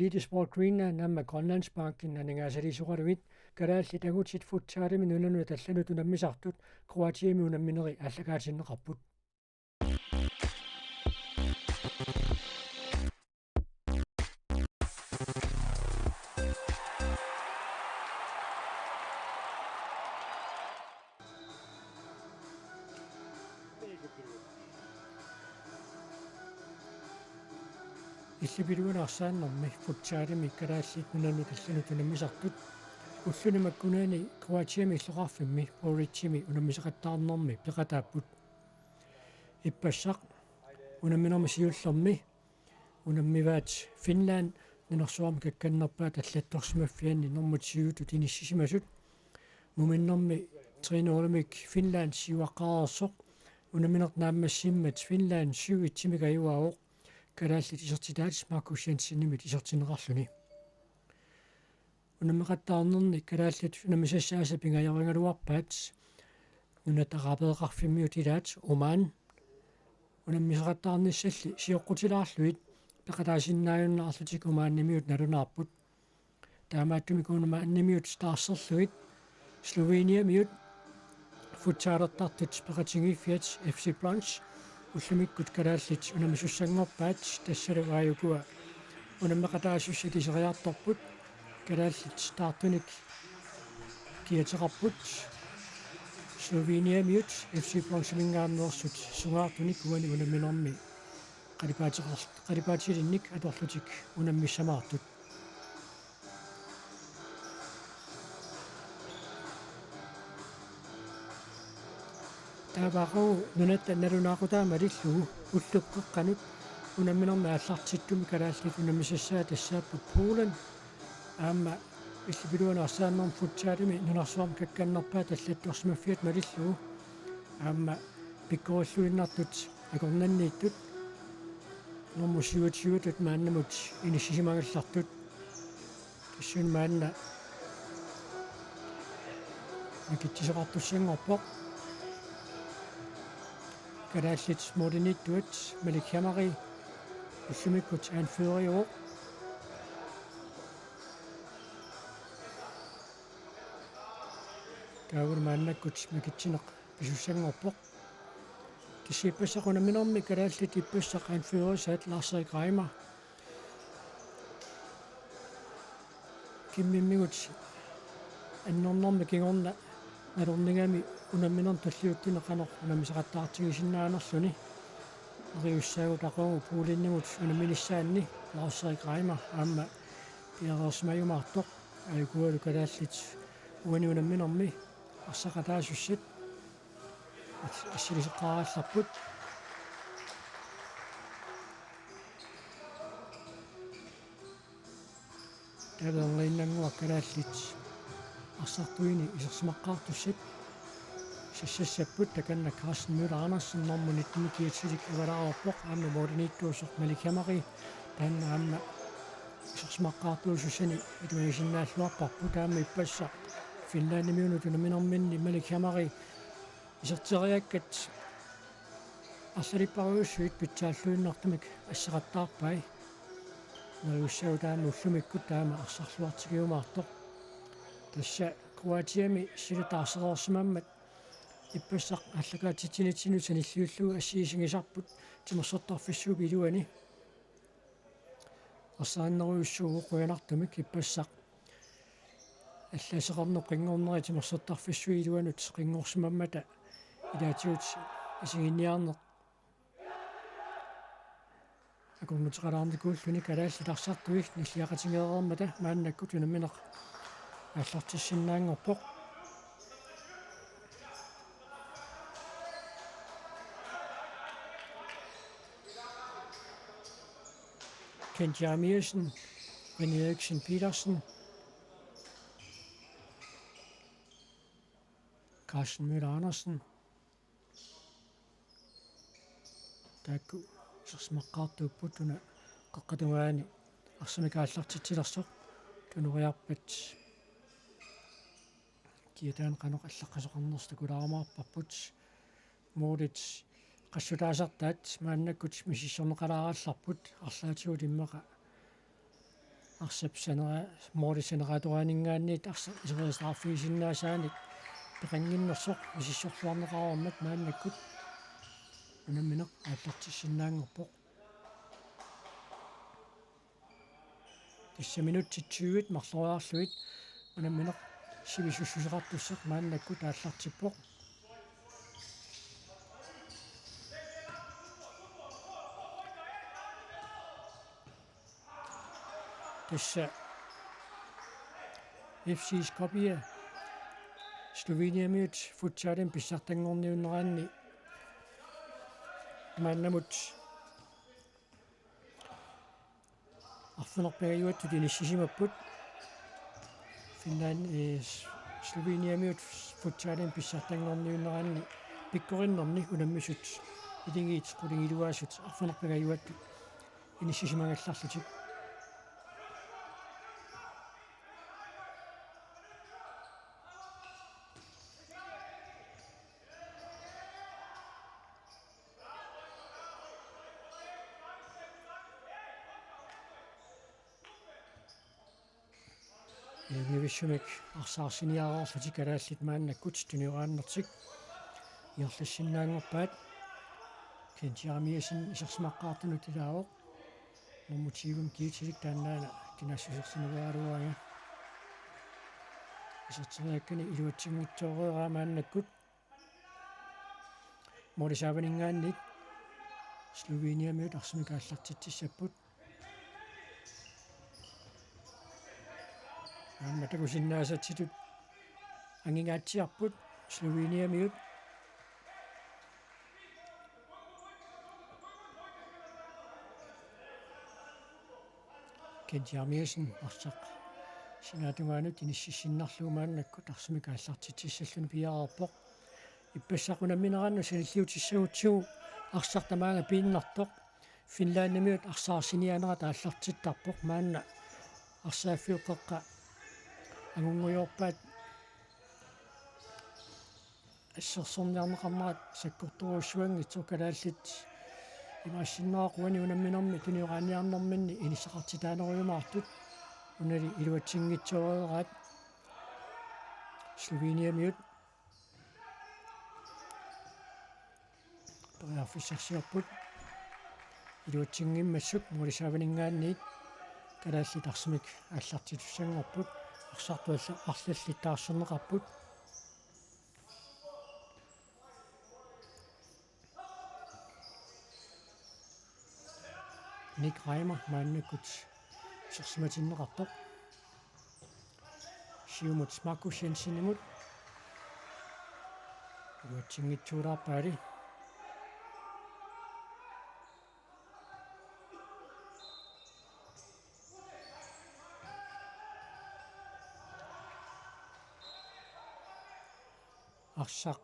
Lite Sport Greenland namma Grønlandsbanken anangaasaliisuqaluit kalaalli tagutit futsaalimi nunanu tallanut unammisartut Kroatiami unammineri allakaatinneqarput. Иллипилуунаарсааннэрми футсaalими калааллит нунanu талланут унаммисартут уллунимаккунаани Kroatiami иллоqarfimmi Poritsimi unammisaqattaarnermi peqataapпут иппассақ унамминерми сиуллерми унаммиваат Finland нинерсуарми какканнерпаа таллатторсимаффианни нормут сиутут иниссисимасут муминнерми тринооламик Finland сиуаққарерсоқ унамминерт нааммассиммат Finland сиуитсимика аюаоқ kalaallit isertitaats Markus Jensen-nimit isertineqarluni unammeqattaarnerni kalaallit unammisassaasa pingajaringaluarpaat nunataqapeeqarfimmiut ilaat Oman unammisaqattaarnissalli siоққутилаарлуит peqataasinnaajunnаарlutik Oman-nimiut nalunaarput taamaattumi kuunuma-annimiut staarserluit Sloveniamiut futsaalertartut peqatingiffiat FC Brunch уллумиккут калааллит унамисуссангорпаат тассалуааюкуа унаммеқатаасуссатисериарторпут калааллит стартуник киатеқарпут Sloveniamiut FC Brunch-мингаамнерсут сунгаартуник уани унамминерми қалипаатилинник аторлутик унаммиссамаартут таавару нунатта налунаақутаамалиллугу уллуккеққанут унамминерми аллартиттуми калааллит унаммисассаа тассааппут Пулан аама иллипилуанаарсааннерм футсаалими нунарсуарми какканнерпаа таллаттуарсимаффиат малиллугу аама пиккориллуиннартут акорнаннииттут нормусиуатсиутут мааннамут иниссисимагаллартут тассуун маанна микитсисеқартуссангорпоқ kalaallit modernittuat Malik Hamari ullumikut anførior taavul maannakkut mikitsineq pisussangorpoq tissiippassaqunamminermi kalaallit ippassaq anførisaat Lars-Erik Reimer kimmimmigut annernermi kingorna nalorningami unamminern talliuttineqanor unammisaqattaartigisinnaanерлүни eriussaagut aqoongu puulinnimut unamminissaanni Lars-Erik Reimer aamma piareersmajumaartoq aikualu kalaallit uani unamminermi arsaqataasussat assiliseqqaraallarput taverliinnanguaq kalaallit arsartuini isersimaqqaartussat сассассаппут таканна Carsten Müller Andersen нормунит никиатсилик авалаарорпоқ аама модернитtuusоқ Malik Hamari таанна аама сорсмаққаартуусуссани атуагисиннааллуарпарпут аама иппасса Finland-nimиунут унаминерминни Malik Hamari исертериаккат ассалиппаруйуссуит питсааллуиннартумик ассеқаттаарпай неруссау таама уллумиккут таама арсарлуартигиумаартоқ тасса Kroatiami силутаарсереерсимаммат иппассақ аллакаатитсинитсину саниллиуллугу ассиисингисарпут тимерсэрторфиссууг илуани ассааннеруйуссуугу қуянартумик иппассақ алласеқарнеқ қингорнери тимерсэрторфиссуи илуанут қингорсимаммата илаатиут исигинниарнеқ акуммутеқалаарникууллуни калааллиларсартуик ниллиақатингеерермата мааннаккут унамминеқ аллартиссиннаангорпоқ Kent Jarmiersen, René Eriksen Petersen, Carsten Müller Andersen, taakku sersmaqqaartuupputtuna qaqqatungaani arsamikaallartitsilersoq tunuriarpat kiataan qanoq allaqasoqarnersta kulaarmaarparput Modric qassutaasartaat maannakkut misissorneqalaaraallarput arlaatigut immeqa арсапсанера моорисанератуаанингаанниит iseriisarfiisinnaasaanik peqanginnersoq isissorluarneqaruarmat maannakkut unammineq ааллартиссиннаангорпоq 10 минутит 20 марлуаарлуит унамминеq сивисуссусеқартуссеқ мааннаккут ааллартиппоq тасса FC Skopje Sloveniamiut futsaalin pissартангорниуннераанни мааннамут арфунерпагаюаттут иниссисимаппут Finland Sloveniamiut futsaalin pissартангорниуннераанни пиккориннерни унаммисут илингиит qulingilуаасут арфунерпагаюаттут иниссисимагалларлутик Nivishumik arsaarсиниараарлутик алааллит мааннаккут туниорааннертик иерлассиннаангорпаат кентиарамиасин исерсимаққаартунут илаавоқ нормутигум киитилик тааннаана кинассусерсинугаалуаага исертериаккани илуатсингитсоореераа мааннаккут морисааванингаанник Sloveniamiut арсимикааллартитсиссаппут амматагусиннаасатситут ангингаатсиарпут Sloveniamiut кентиармиасин арсақ синаатунгаанут иниссиссиннарлуумааннаккут арсимикааллартитсиссаллуни пиараарпоқ иппассақунамминераанну саниллиутиссагутсигу арсартамаага пииннартоқ Finlandiamiut арсаарсинианера тааллартиттарпоқ маанна арсааффиуққеққа агунгуйорпаат ассерсорниарнеқарнерат саккорторуссуанги цукалааллит имассиннаақуани унамминерми туниорааниарнэрминни инисақартитаанеруйумаартут унали илуатсингитсоорераат Sloveniamiut периарфиссарсиарпут илуатсингиммассук мулисааванингаанниит калааллит арсимик ааллартитуссангорпут арсартуалла арлаллиттаарсернеқарпут Ник Раймер мааннаккут серсиматиннеқартоқ сиумут Маркус Jenseнимут илуатсингитсуулаарпаали арсақ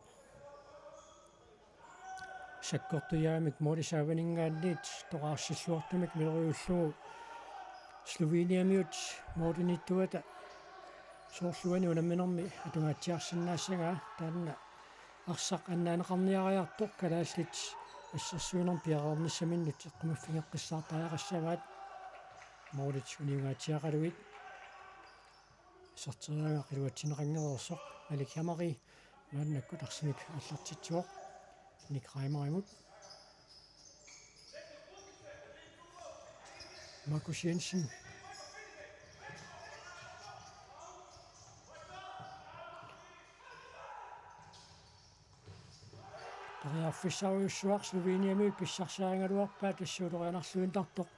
саккортуяамик морисааванингаанниит тоқарсиллуартумик милериуллугу Sloveniamiut моодиниттуата соорлуани унамминерми атунгаатсиарсинаассагаа таанна арсақ аннаанеқарниариартоқ калааллит ассерсуинерм пиареерниссаминнут эққумаффигеққиссаартаяқассаваат моодит униунгаатсиақалуит сортериага қилуатсинеқангерерсоқ алик хамари мааннаккут арсимик ааллартитсуоқ Ник Раймеримут Markus Jensen тариарфиссаруйуссуар Sloveniamiut писсарсаангалуарпаа тассуулорианарлуинтартоқ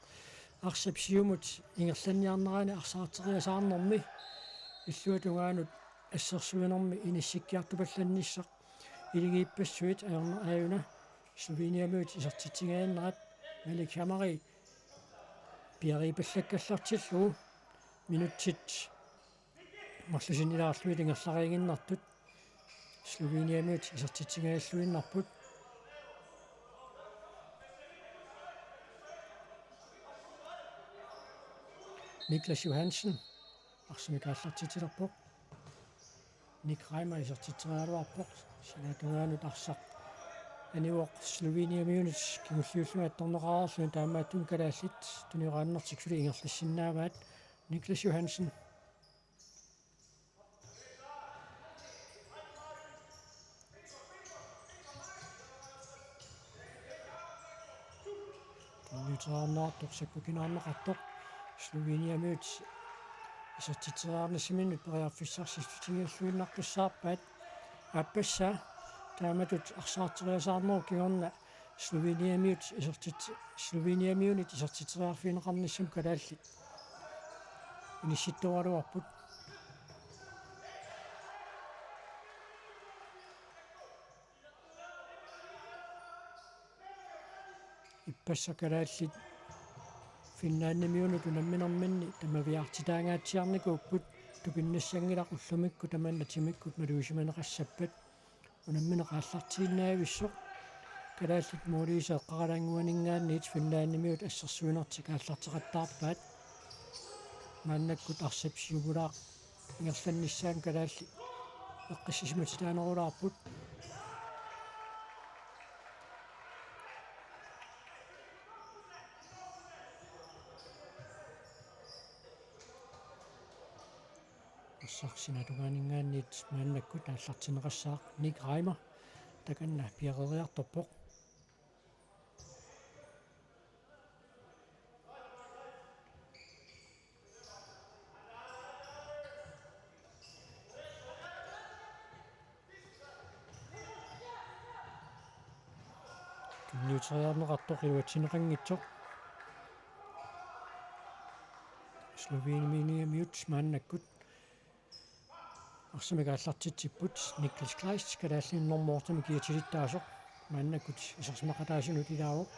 арсапсиумут ингерланниарнераани арсаартериасаарнэрми иллуатунгаанут ассерсуинерми иниссиккиартупалланниссақ илигииппассуит аюна Sloveniamiut исертитсигааннерат Алик Хамари пиарипаллаккаллартиллуу минутсит марлусинилаарлуит ингерлариагиннартут Sloveniamiut исертитсигааллуиннарпут Niklas Johansen арсимикааллартитилерпоқ Ник Раймер исертитсериалуарпоқ синаатунгаанут арсақ аниуоқ Sloveniamiunit кимуллиуллугаат торнеқарарлуин таамааттун калааллит туниорааннэртик сули ингерлассиннааваат Niklas Johansen. Nytraarnaartorsakkukinaarneqartoq Sloveniamiut isartiteraarnissiminu periarfissarsistigialluinnartussaarpaat appassa taamatut arsaarteriasaarneru kigorna Sloveniamiunit isartiteraarfiineqarnissam kalaallit inissittualuarput ipпassa kalaallit Finnaannimiunu tunamminerminni tamaviartitaangaatsiarnikuupput tupinnassangilaqullumikku tamannatimikkut maluusimaneqassappat unammineqaallartiinnaavissоq kalaallit muuliiseeqqaralanguaningaanniit Finnaannimiut ассерсуинерти кааллартеқаттаарпаат мааннаккут арсапсиугулаа ингерланнissaан kalaalli эққиссисматилаанерулаарпут сарсинатугаанингааниит мааннаккут ааллартинеқассаақ Ник Reimer таканна пиарeriartorpoq Nyutriarneqartoq iluatsinеқангитsoq Sloveniamiut maannakkut арсимикааллартитсиппут Niklas Kleist калааллиннэрмоортами киатилиттаасоқ мааннаккут исерсимақатаасинут илаавоқ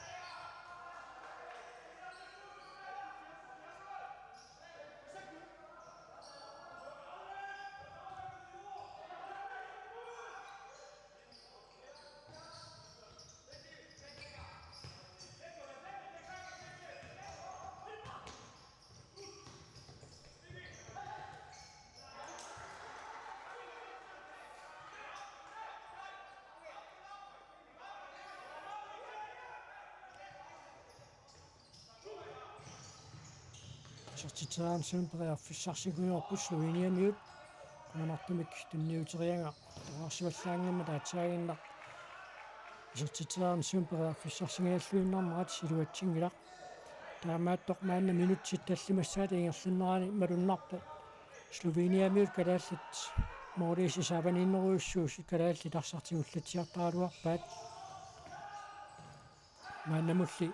сертитаансун периарфиссарсигуйорпут Sloveniamiut канартумик тунниутерианга тоарсиваллаангамма таатсаагиннақ сертитаансун периарфиссарсигаллуиннарнерат силуатсингилақ таамааттоқ маанна минутсит таллимассаат ингерлуннерани малуннарпа Sloveniamiut калааллит моорисси саапаниннеруйуссуус калааллит арсартигуллатиартаалуарпаат мааннамулли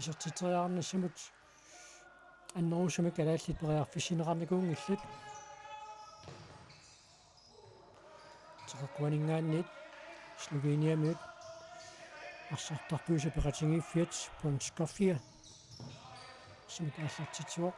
сертитариарнассамут аннерусуми калааллит периарфиссинеқарникуунгиллат теққуанингаанниит Sloveniamiut арсартарпуиса пеқатингиффиат Понскофия сумикааллартитсуоқ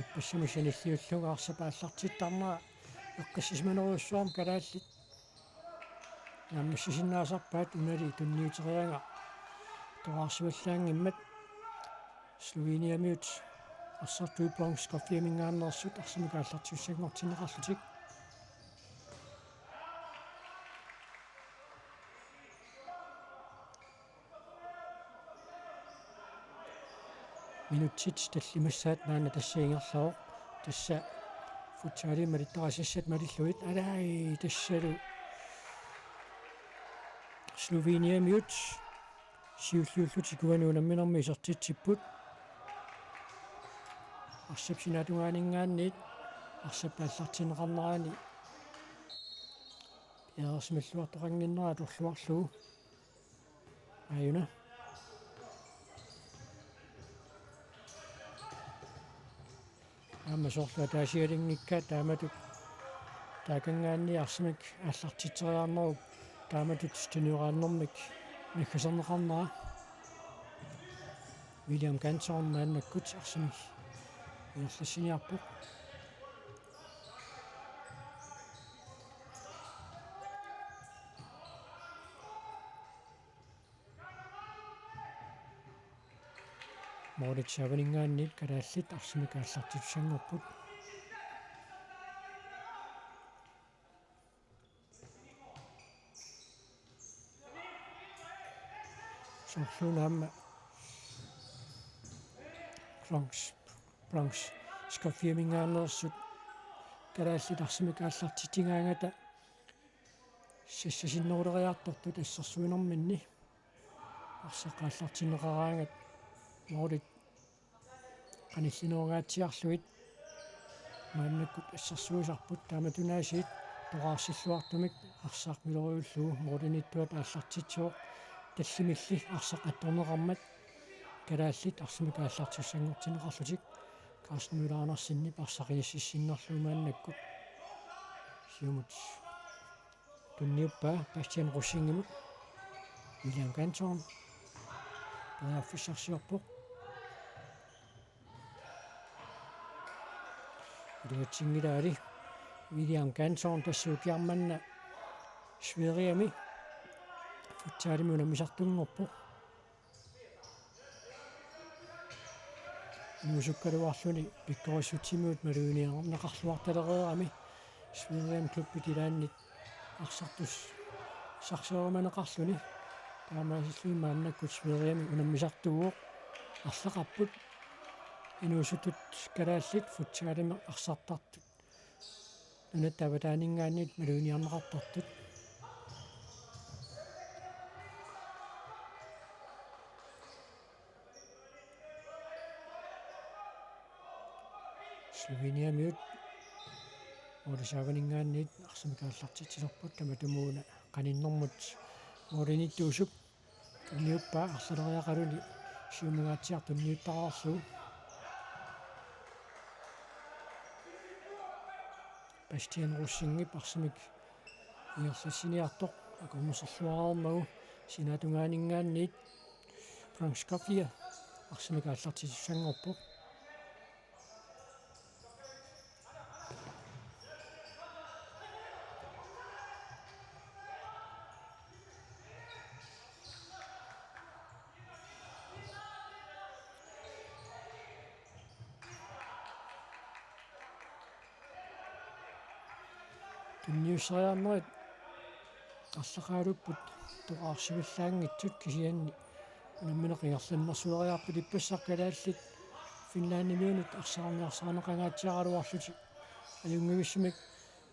иппассамисаниллиуллуга арсапааллартиттарнера эққиссисманеруйуссуарм калааллит наамнассисиннаасарпаат унали тунниутерианга тоарсиваллаангиммат Sloveniamiut арсартуи Понскофиамингааннерсут арсимикааллартиуссагнортинеқарлутик минутсит таллимассаат наана тассаингерлароқ тасса футсаалима литтарасассат малиллуит алай тассалу Sloveniamiut сиуллиуллутикуануунамминерми исертитсиппут арсапсинатугаанингааниит арсаппааллартинеқарнераани яарсималлуартоқангиннера турлуарлугу аюна аммасоорлуа таасигалингикка тааматут таакангаанни арсимик ааллартитсериарнеруп тааматут стунурааннэрмик наккасернеқарнера William Gantorn мааннаккут арсимик иерлассиниарпоқ мооритсааванингаанниит калааллит арсимикааллартитсангорпут sorlunaamma Blanche skaffiamingaannersut kalaallitarsimik aallartitigaangata сиссасиннерулериартортут ассерсуинэрминни арсаққааллартинеқараангат моорит qanillinuungaatiarluit мааннаккут ассерсуисарпут таама тунаасиит тоқарсиллуартумик арсаақмилериуллуу мооринниттуат ааллартитсоо таллимилли арсақатторнеқармат калааллит арсимик ааллартиссангортинеқарлутик Carsten Müller-Andersen парсақиниссиссиннерлуу мааннаккут сиумут тунниуппа Bastian Rosingimut William Ganton пеаффиссарсиорпоқ илуатсингилаали William Ganton тассуукиарманна Sveriami футсаалими унамисартунгорпоқ нуусуккалуарлуни пиккорисутсимуут малуиниарнеқарлуарталереерами Sveriam клубби тилааннит арсартус сарсероманеқарлуни таамаасиллуимааннаккут Sveriami унаммисартугуоқ арлеқарпут инуусутут калааллит футсаалими арсартартут нунаттаватаанингааннит малуиниарнеқартартут Sloveniamiut Moodisaavanингаанниит арсимикааллартитсилерпут таматумууна qaninnэрмут мооринитtuusup тунниуппаа арлалериақалуни сиумагаатсиартунниуттараарлуу Bastian Rosingip арсимик иерлассиниартоқ акорнусерлуараармагу синатунгаанинггаанниит Frank Scofier арсимикааллартитсангорпоқ тунниуссериарнерит арлақаалуппут тоқарсивиллаангитсут кисианни унамминеқингерланнэрсуариарпут иппассаркалааллит финлааннимиунут арсаарниарсаанеқангаатсиаралуарлути аюнгависсимик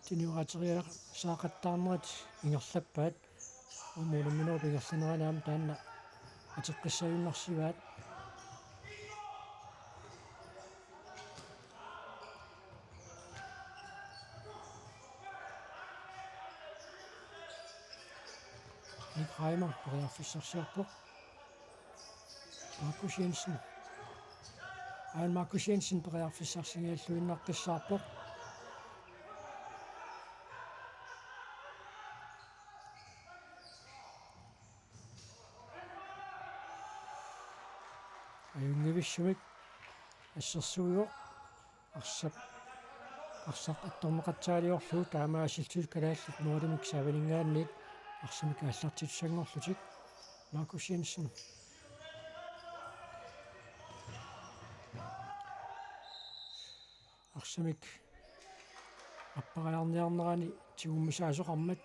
тиниуратериалақ саақаттаарнерит ингерлаппаат умуунамминеру ингерланеранаам таанна атеққиссавиммарсиваат Reimer pariarfissarsiarpoq Markus Jensen Markus Jensen pariarfissarsigialluinnaqqissaarpoq ajungivissumik ассерсуиоқ арсақ атторнеқатсаалиорлуу таамаасилтул калааллит моолимик саванингаанниит арсимик ааллартитсангорлутик Markus Jensen арсимик аппариарниарнерани тигуммисаасоқармат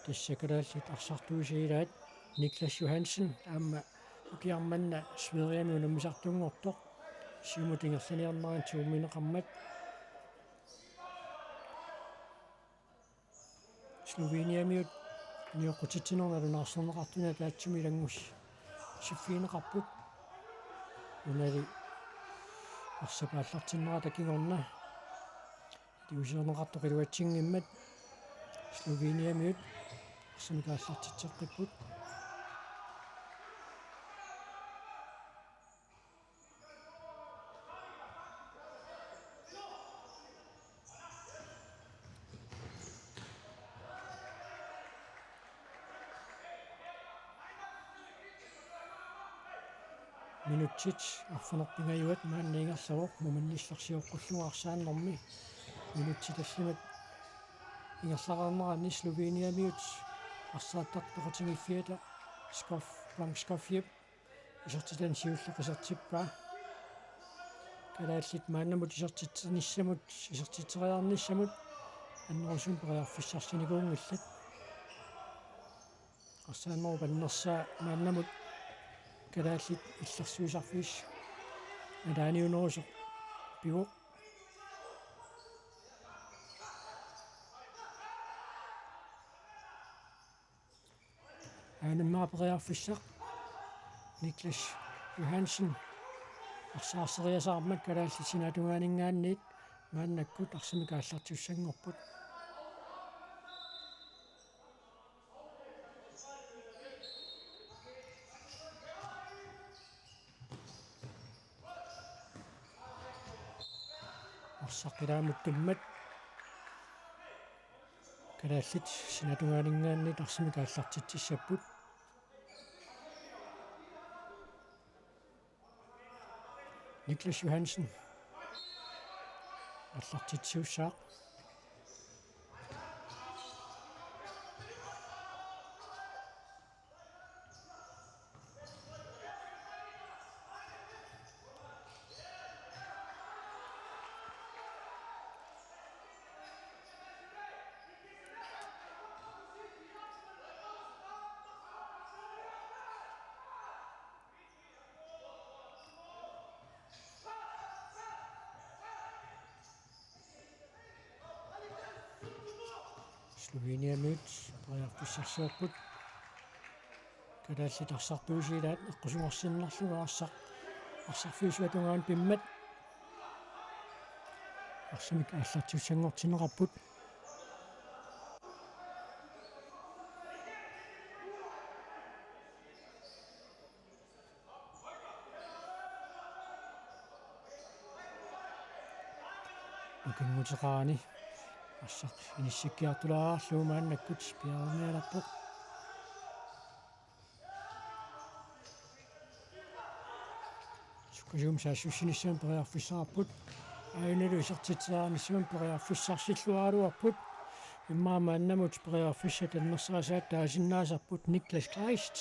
тассакалааллит арсартуусигилаат Niklas Johansen аама укиарманна Sveriami унаммисартунгортоқ сиумутингерланиарнеран тигумминеқармат Sloveniamiut ниоқутитсинерналунаарсернеқартуна таатсуми лангус сиффиинеқарпут унали арсапааллартиннера такигорна тиусернеқартоқ илуатсингиммат Sloveniamiut арсамикааллартитсеққиппут минутсит арфанерпингаюат маанниингерлавоқ муманнилларсиоққуллугаарсааннэрми минутситаллимат ингерлақарнерани Sloveniamiut арсааттартоқатингиффиата Frank Scofier исертитан сиуллеқисертиппаа калааллит мааннамут исертитсерниссамут исертитсериарниссамут аннерусун периарфиссарсинигуунгиллат арсааннеру паннерсаа мааннамут калааллит иллэрсуисарфис алааниунерусо пиво аанаммаапериарфиссақ Niklas Johansen арсаарсериасаармат калаалли синатугаанингааниит мааннаккут арсимикааллартиуссангорпут арсаққилаамуттуммат калааллит синатугаанингааниит арсимикааллартитсиссаппут Niklas Johansen аллартитсиуссаақ Slovenia mødt præarfissarsuarput kalaаллит арсартуусилаат эққусунгорсиннарлуга арсарфиусуатунгаан пиммат арсимик ааллартиуссангортинеқарпут укингутеқарани арсақ иниссиккиартулааарлуумааннаккут пиарнеаларпоқ суккасуум саассуссиниссаан периарфиссаарпут аиналу исертитсаарниссуун периарфиссарсиллуаалуарпут иммаамааннамут периарфисса таннерсаасаат таасиннаасарпут Niklas Kleist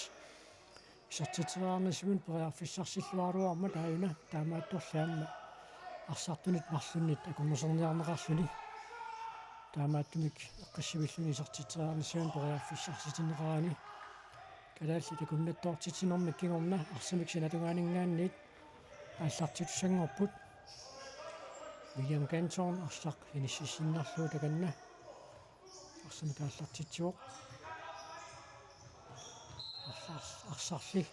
исертитсаарниссуун периарфиссарсиллуалуармат аина таамаатторлаамма арсартунит марлуннит акуннерсерниарнеқарлуни таамааттумик эққиссивиллуни исертитсаарниссуун периарфиссарситинеқарани калаалли такуннаттоортитинэрмик кигорна арсимик синатугаанингааниит ааллартитуссангорпут William Gantorn арсақ иниссисиннарлуу таканна арсимик ааллартитсуоқ арсарли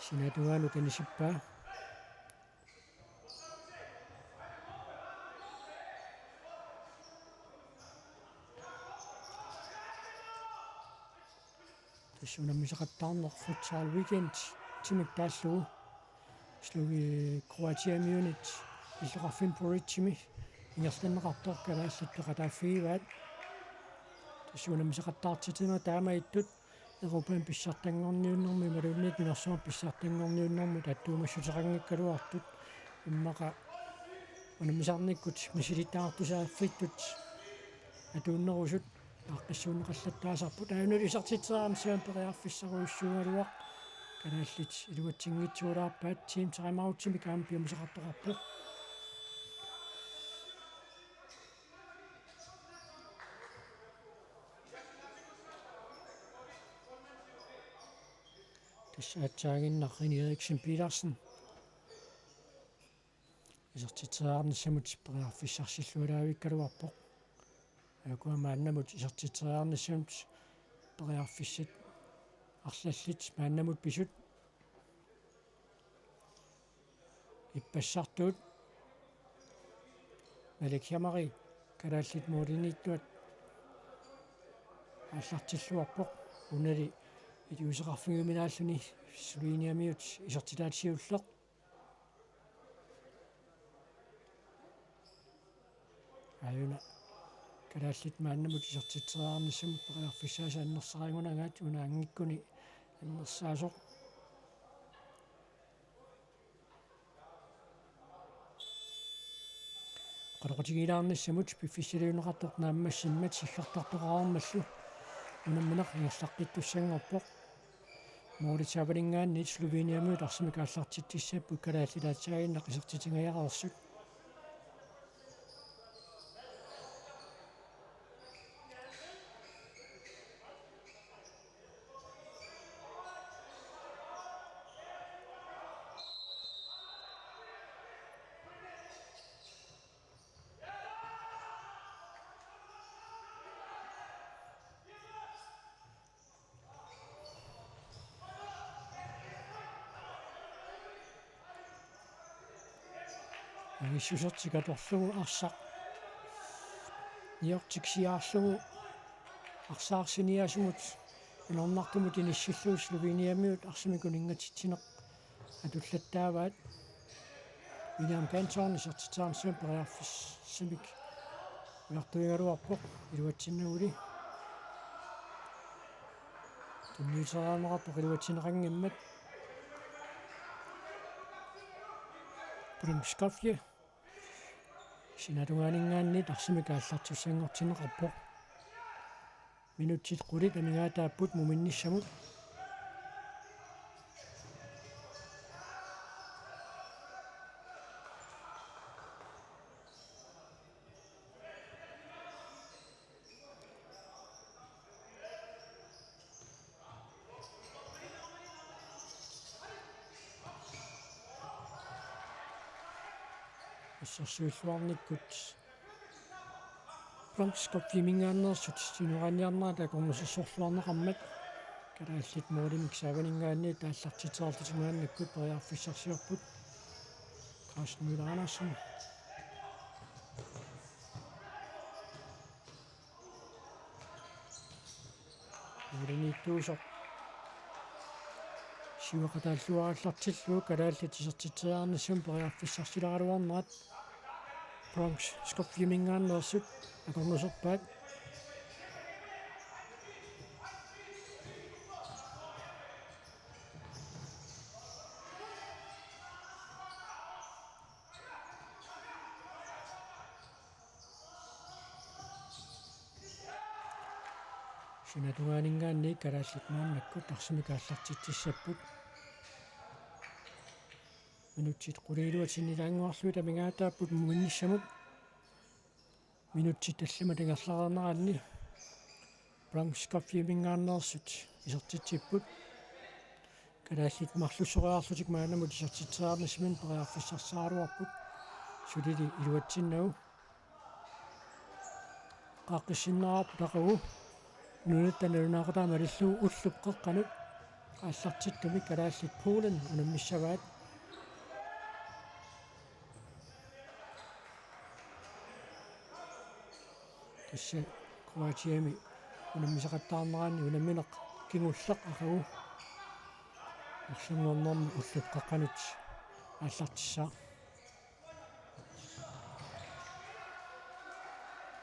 синатугаану танисиппаа тассунаммисақаттаарнер футсаал weekend тимик тааллугу слуги Kroatiamiunit иллоқарфин поритсими ингерланнеқартор калааллиттоқатааффигиваат тассунаммисақаттаартитима таамаиттут Европаан писсартангорниуннэрми малуунниит минерсума писсартангорниуннэрми таттуумассутеқангиккалуартут иммақа унаммисарниккут мисилиттаартусааффиттут атууннерусут аққиссуунеқаллаттаасарпут аанули исартитсаарнсуан периарфиссаруйуссуунгалуақ канааллит илуатсингитсуулаарпаат тим таймаутсими каампиумисақартоқарпоқ тассаатсаагиннаррини Eriksen Petersen исертитсаарнссамут периарфиссарсиллуалаавиккалуарпоқ акуамааннамут исертитсаарнссамут периарфиссат арлаллит мааннамут писут иппассартуут маликхямари калааллит муулиниттуат ааллартиллуарпоқ унали илиусеқарфигуминааллуни Sloveniamiut исертилаатсиуллеқ аюна калааллит мааннамут исертитсаарнссамут периарфиссаасааннерсарингунагаат унаангиккуни аннерсаасоқ qaloqutigilaarnissamut piffissiluuneqartoq naammassimmat sillартартоqararmallu unammineq ingerlaqqittussangorpoq moolitsaavalingaanni Sloveniamiut arsimikaallartittissapput kalaallilaatsaagиннақ isertitiнгаяqarsut агиссусертикаторлугу арсақ ниортиксиаарлугу арсаарсиниасумут инорнартумут иниссиллуус Sloveniamiut арсимикун ингатитсинеқ атуллаттааваат William Canton сертитаарнсуун периарфиссимик уяртуигалуарпоқ илуатсиннагули тунниисараанеқарпоқ илуатсинеқангиммат Примскафье синатунгаанингаанни тарсимик ааллартуссангортинеқарпоқ минутсит қулит амигаатааппут муминниссамут иссерсуиллуарниккут Примскафье мингааннерсут синураниарнаата корнусиссорлуарнеқармат калааллит моолимик сааванингаанни тааллартитеарлутингааннаккут периарфиссарсиорпут Carsten Müller Andersen улиниттуусоқ сиуақатааллуараллартиллуу калааллит тисертитеаарнассум периарфиссарсилагалуарнаат Примскафье мингааннерсут акорнусерпаат синатунгаанингаанни калааллит мааннаккут тарсимикааллартитсиссаппут минутсит qulиилуатиннилаангуарлуи тамигаатааппут муминниссамут минутсит таллама тангерлараарнерални Примскафье мингааннерсут исертитсиппут калааллит марлуссориарлутик маанамут исертитсаарнасмин периарфиссарсааруарпут сулили илуатсиннагу qaqqissиннаарпу тақагу нунаттаналунаақутаама алиллуу уллупқеққанут ааллартиттуми калааллит Пулен унаммиссаваат тасса Кроатиами унаммисақаттаарнераани унамминеқ кингуллеқ ақагу арсунгорнэрми уллупқеққанут ааллартиссаа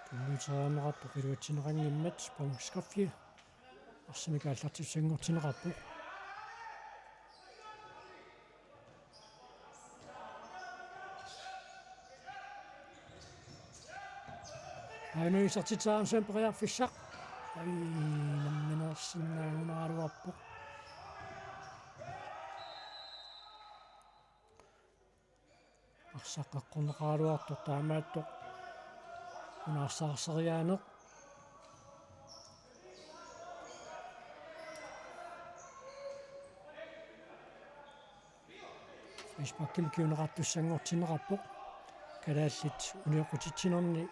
тунниисараанеқарпоқ илуатсинеқангиммат Примскафье арсимикааллартиссангортинеқарпоқ аануисертитаарнсуун периарфиссақ намминерсиннаагунааралуарпоқ арсаққаққорнеқаралуартор таамааттоқ унаарсаарсериаанеқ фейсбукким киунеқартуссангортинеқарпоқ калааллит униоқутитсинерни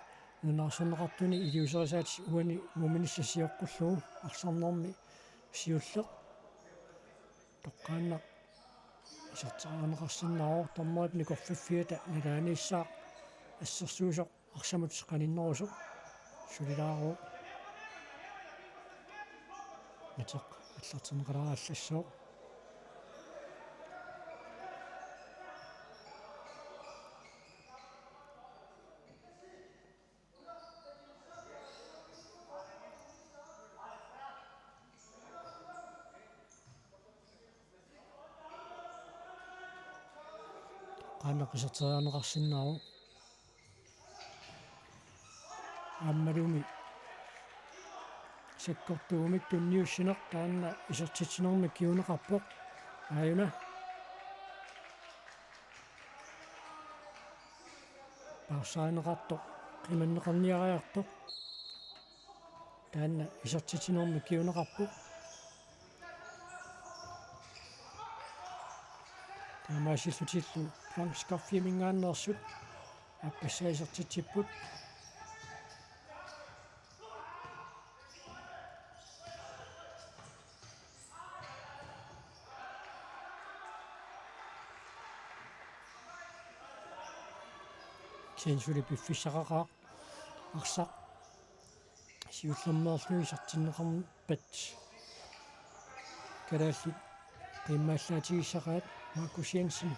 нунаарсернеқартуни илиусерисаати уани муминиссасиоққуллугу арсарнерми сиуллеқ тоққааннақ исертаанеқарсиннаароо томмоит никорфиффиата налаанииссаа ассерсуусоқ арсамут қаниннерусоқ сулилаароо матеқ аллартинеқаларааллассоо qaanaqisarteraanеқарсиннаару аммалуми саккортуумик тунниуссинеқ таанна исертитсинермик киунеқарпоқ ааюна паусаанеқартоқ қиманнеқарниариартоқ таанна исертитсинермик киунеқарпоқ таамаасиллутиллу Примскафье мингааннерсут аппассаисертитсиппут сиансули пиффиссақақаа арса сиуллэрмеерлуи сартиннеқарм пат караалли qimmaallaatigissaqaat Marcus Jensen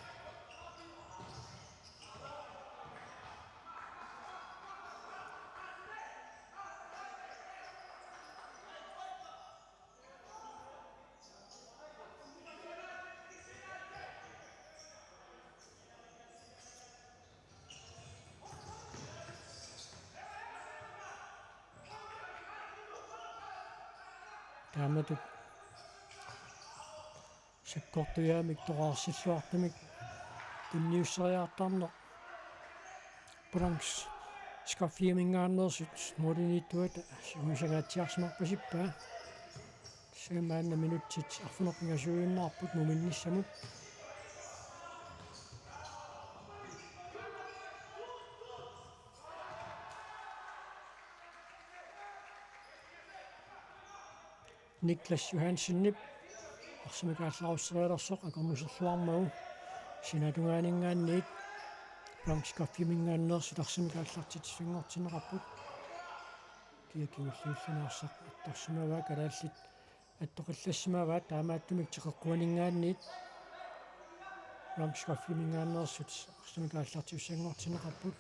тааматут саккортуяамик тоқарсиллуартамик тунниуссериартарнеқ Bronx скаффиамингааннерсут модиниттуата сумисагаатсиарсимарпасиппаа сэмаанна минутсит арфунерпингасуиуннаарпут муминниссамут Niklas Johansen арсимикаалларуссериалерсоқ акорнусерлуармагу синатунгаанингааниит Bronx скаффиамингааннерсут арсимикааллартит сингортинеқарпут киакиуллиуллунаарсақ атторсимаваа калааллит аттоқиллассимаваа таамааттумик теқеққуанингаанниит Bronx скаффиамингааннерсут арсимикааллартит сингортинеқарпут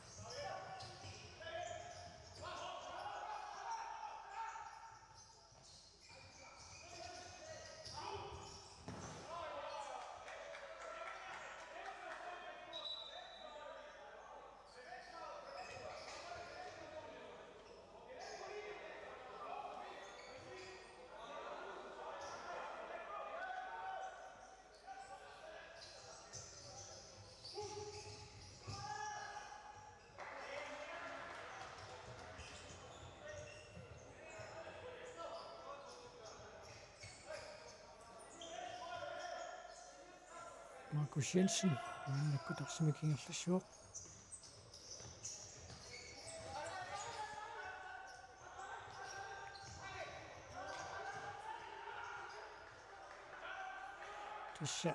Marcus Jensen наккутарсимикингерлассуоқ тасса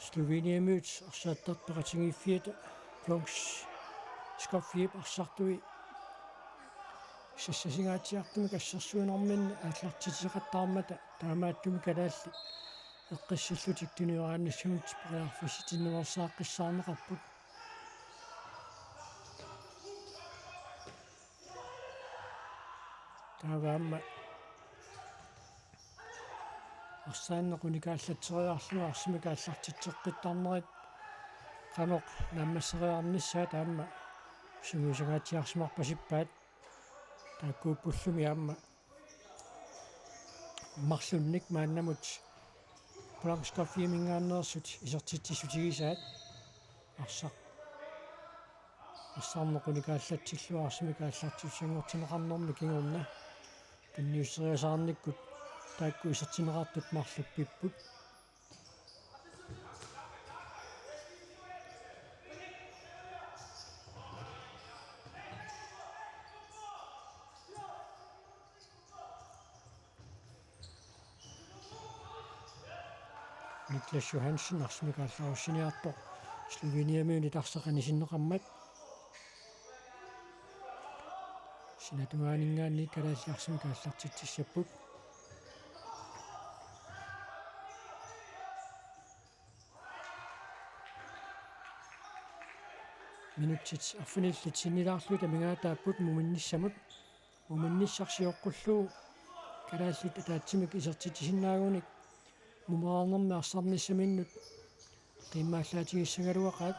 Sloveniamut арсааттарпеқатингиффиата Bronx скаффиип арсартуи сассасингаатсиартуми кассерсуинэрминна ааллартитисеқаттаармата таамааттуми калаалли эққиссаллутик туниорааннассамут преарфиситиннуарсааққиссаарнеқарпут тааваамма арсааннеқуникааллатсериарлуга арсимикааллартитсеққиттарнерит қанеқ наммассериарниссаа таама сумисагаатсиарсимарпасиппаат тааккууппуллуми аама марлунник мааннамут Bronx скаффиамингааннерсут исертитсисутигисаат арсаарнеқуникааллатсиллуа арсимикааллартиуссангортинеқарнерми кингорна тунниуссериасаарниккут таакку исертинеқартут марлуппиппут Niklas Johansen арсимикаалларуссиниарто Sloveniamиуни тарсеқанисиннеқармат синатунгаанингаани калаалли арсимикааллартитсиссаппут минутсит арфуниллит синнилаарлута мигаатааппут муминниссарсиоққуллуу калааллит таатсимик исертитисиннаагуник мумаарнерми арсарниссаминнут qimmaallaatigissagaluaqaat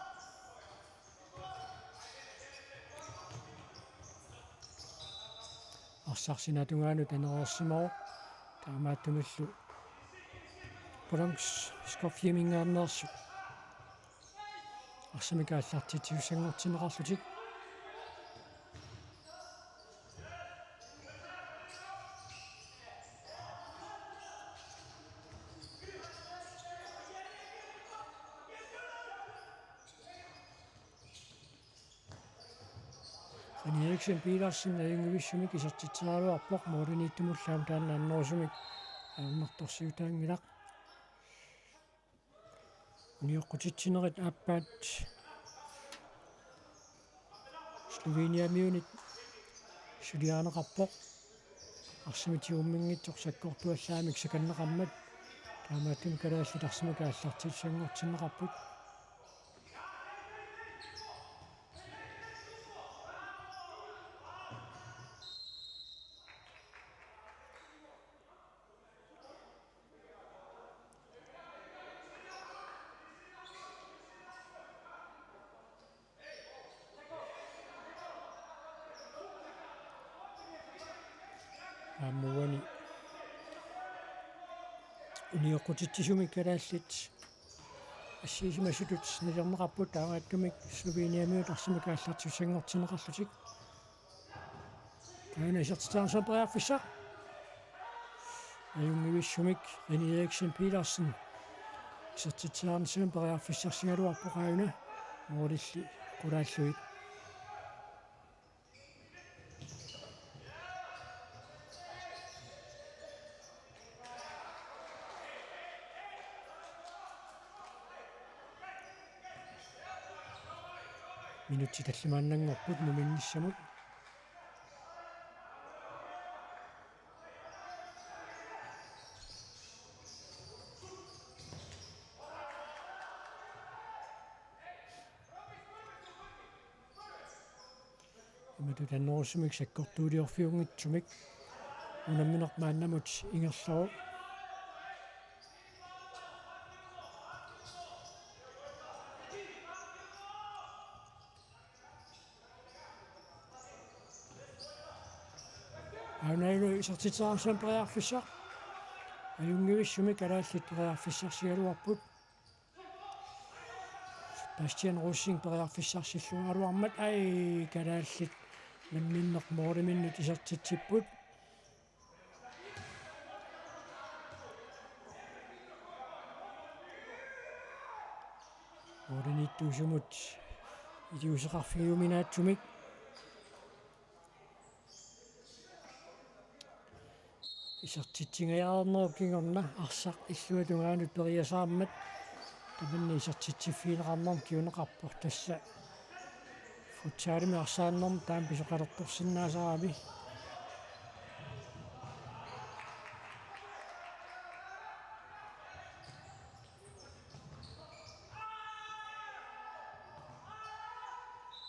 арсарсинатунгаанут анериерсимао таамааттумиллу Bronx скаффиамингааннерсу арсимикааллартитиуссангортинеқарлутик Eriksen Petersen аюнгивиссумик исертитсералуарпоқ модиниттумуллаам тааннааннерусумик ааммарторсиутаангилақ Uniuqqutitsinеrit aappaat Sloveniamiunit suliaaneqarpoq арсимитиуммингитсор саккортуаллаамик саканнеқармат таамааттун калаалли тарсимака аллартитсангортиннеқарпут ааммуани униоқутитсисумик калааллит ассиисимасутут налернеқарпут таамааттумик Словениамиут арсимака аллартитсангортиннеқарлутик таана исертитаарсаприарфиссақ аюнгивиссумик René Eriksen Petersen исертитаарнсуун периарфиссарсигалуарпоқаюна моорилли қулааллуит минутти таллимааннангорпут муминниссамут имату таннерусумик саккортуулиорфиунгитсумик унамминермааннамут ингерлаву аунайлу исертитаарсуун периарфиссақ аюнгивиссумик алааллит периарфиссарсигалуарпут Bastian Rosing периарфиссарсиллугалуармат ай калааллит намминнеқ моолиминнут исертитсиппут моолиниттуусумут илиусеқарфигиуминаатсумик исертитсингаяарнеруккингорна арсақ иллуатунгаанут периасааммат таманни исертитсиффиинеқарнерм киунеқарпор тасса футсаалими арсааннерм таам писоқалерторсиннаасараами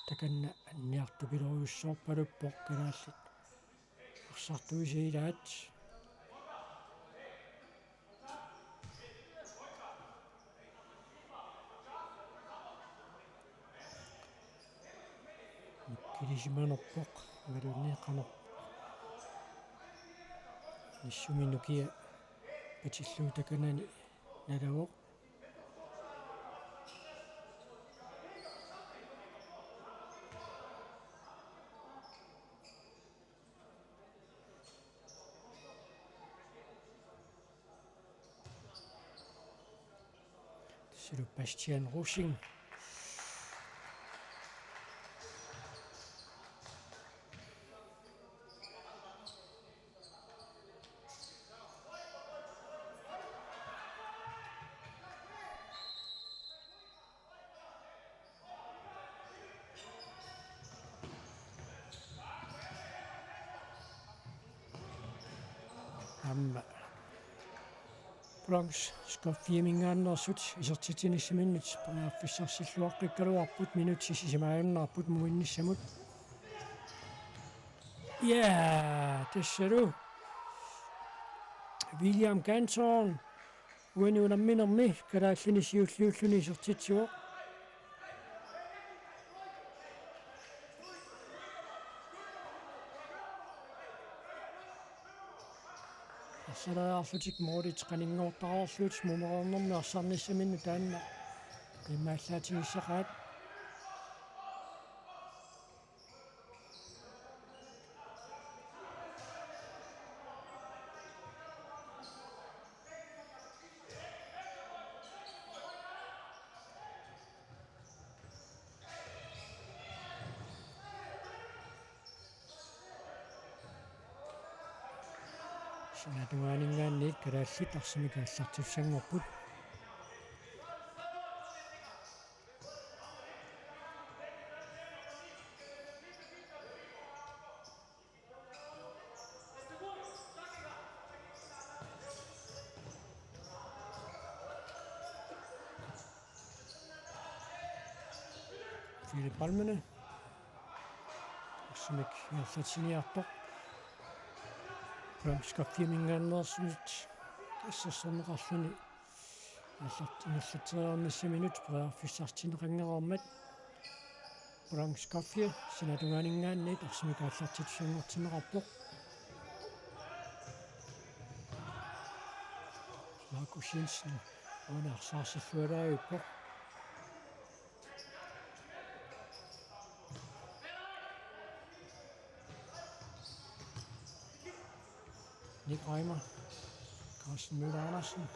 таканна анниартупилоруйуссоорпалуппоқ калааллит арсартуисиилаат килисиманерпоқ галунниеқанер ниссуминукия патиллуу таканани налавоқ силу Bastian Rosing Bronx skoffimingaannersut isertitinissimannut periarfissarsilluaqqikkaloarput minutsisisimaajunnaarput muinnissamut tassalu William Ganson uaniunamminermi kalaallinissiulluulluni isertitsuoq Salaarlutik moodit qaninngortaraarluut mumerornermi arsarnissaminnu taanna qimmaallaatinissaqaat Sinatuaaningaanniit kalaallit arsimika аллартуссангорпут Philip Palmene Arsimik Yarsatiniartoq Pramskaffi mingaannersunit киссерсэрнеқарлүни аллартинерлатериарнассаминут преарфиссартинеқангераармат Pramskaffi синатунгаанингаанниит арсимикааллартитсунгортинеқарпоқ Markus Jensen анаарсаарсиллуалаагиппоқ Nick Reimer Carsten Møller Andersen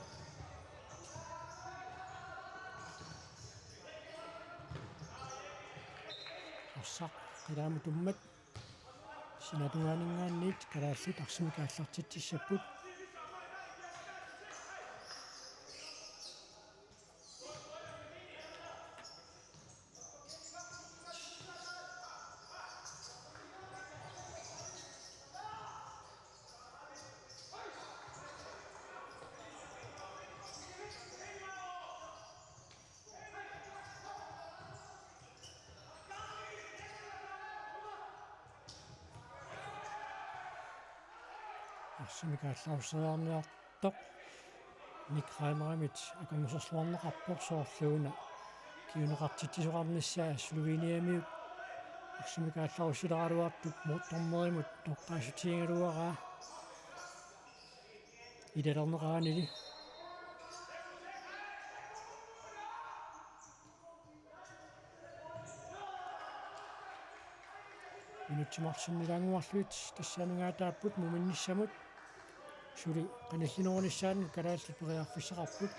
Arsaq qilaamutummat sinatungaaninggaanniit kalaallut arsimikaallartitsissaput арсимикаалларусериарниартоқ Nick Reimeramit акунгусерлуарнеқарпоқ соорлууна киунеқартитсисоқарниссаа Словениамиут арсимикаалларусилералуартут муттормеримут тоққаасутиингалуараа идалернеқаанили минутсимарсиннилаангуарлуит тассаанунгаатааппут муминниссамут сули каналлинерунissaан калааллит периарфиссеқарпут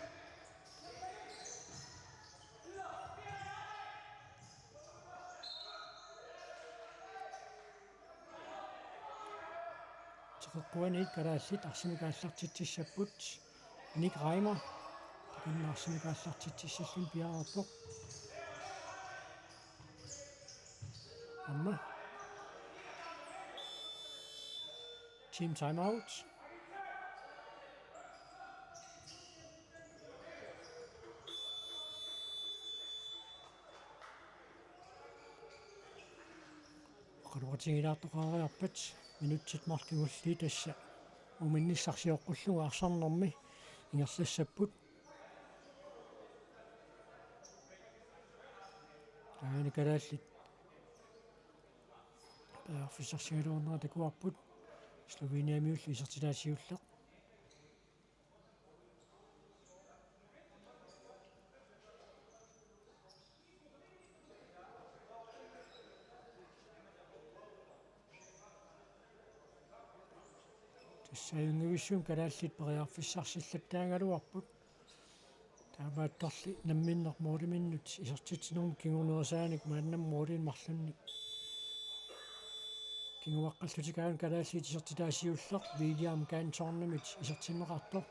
теққуанит калааллит арсимикааллартитсиссаппут Nick Reimer киннаарсимикааллартитсиссаллун пиаараппоқ амма team timeout qaluatigilaartoqaariarpat minutsit markigulli tassa uminnissarsiоққуллуга арсарнэрми ингерлассаппут аани калааллит перфиссарсигалуарнера такуарпут Sloveniamiulli исертилаасиуллеқ тассаюнгивиссуун калааллит периарфиссарсиллаттаангалуарпут таамаатторли намминнер муулиминнут исертитсинерму кигунерисааник мааннам муулин марлунник кингуаққаллутикаан калааллит исертилаасиуллеқ William Gantornamit исертиннеқартоқ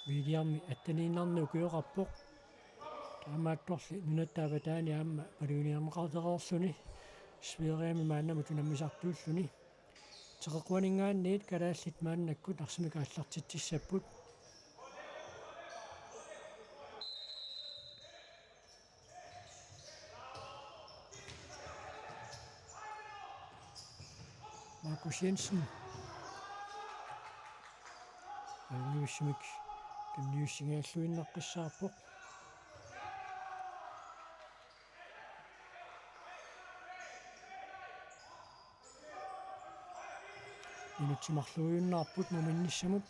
William аттанииннарну куйоқарпоқ таамаатторли нунаттааватаани аама палуниарнеқартерерлүни Sveriami мааннаму тунаммисартууллуни теққуанингаанниит калааллит мааннаккут арсимикааллартитсиссаппут Markus Jensen ньюсимик канниуссингааллуиннаққиссаарпоқ минутсимарлуйуннаарпут муминниссамут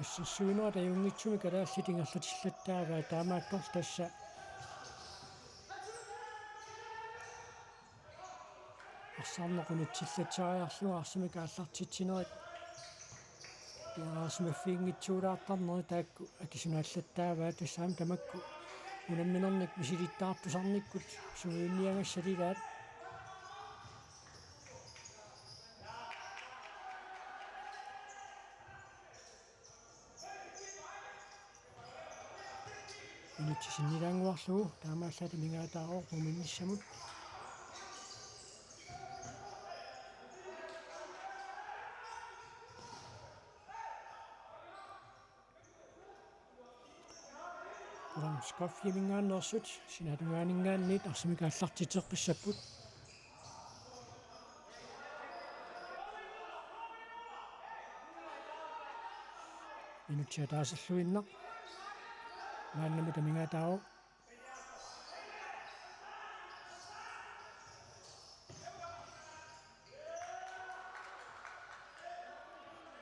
ассерсуинуа таюнгитсуми калааллит ингерлатиллаттаагаа таамааттор тасса арсаарнеқунитсиллатсариарлуга арсимикааллартитсинерит яасмаффиингитсуулаартарнери таакку акисунааллаттааваа тассаам тамакку унамминерник мисилиттаартусарниккут сугиинниагассалилаат Minuttisinnilaanguarlugu taamaallaati mingaataaruq muminnissamut skaffi mingaannersut sinatuaaningaanniit arsimikaallartiteqpissapput minuttiataaserluinneq maannama tamingaataaruq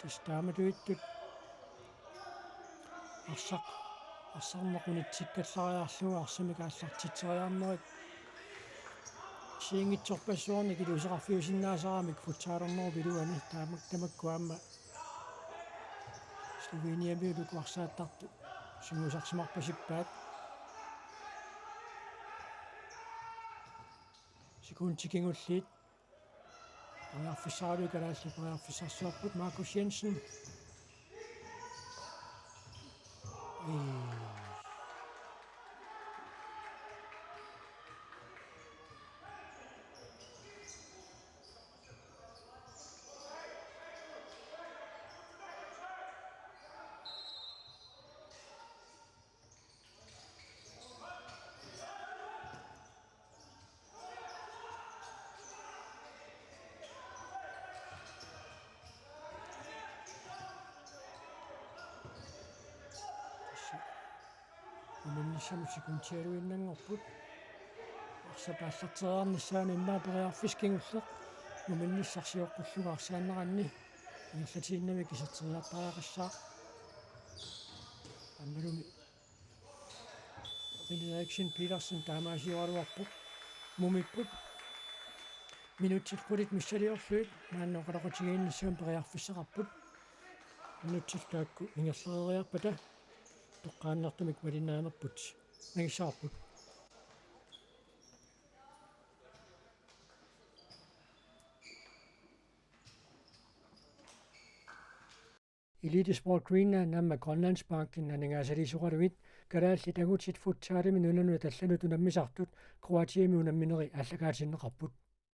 tastaamatuittut арсарнеқунитсиккаллариарлуга арсимикааллартитсериарнерит сиингитсорпассуарни килусеқарфиусиннаасарамик футсаалернеру пилуани тамаккуаама Sloveniamiulu куарсааттарту сингусарсимарпасиппаат секундтикингуллиит паярфиссаалу калаалли паярфиссарсуарпут Маркус Jensen Muminnissamusikuntialuinnanngorput арсапааллартериарнissaани иммаапериарфискингуллеq muminnissarsiоққуллуга арсааннеранни ингерлатииннами кисертериартариақассаа аммалуми Eriksen Petersen таамаасиуалуарпут мумиппут минутсиллулит миссалиорлуит мааннеқалақутигииннссаам периарфиссақарпут минутсиллаакку ингерлериарпата тоққааннартумик малинаанерпут нагиссаарпут Elitesport Greenland namma Grønlandsbanken naningaasalisuqaluit kalaalli tagutit futsaalimi nunanu tallanut unammisartut Kroatiami unammineri allakaatinneqarput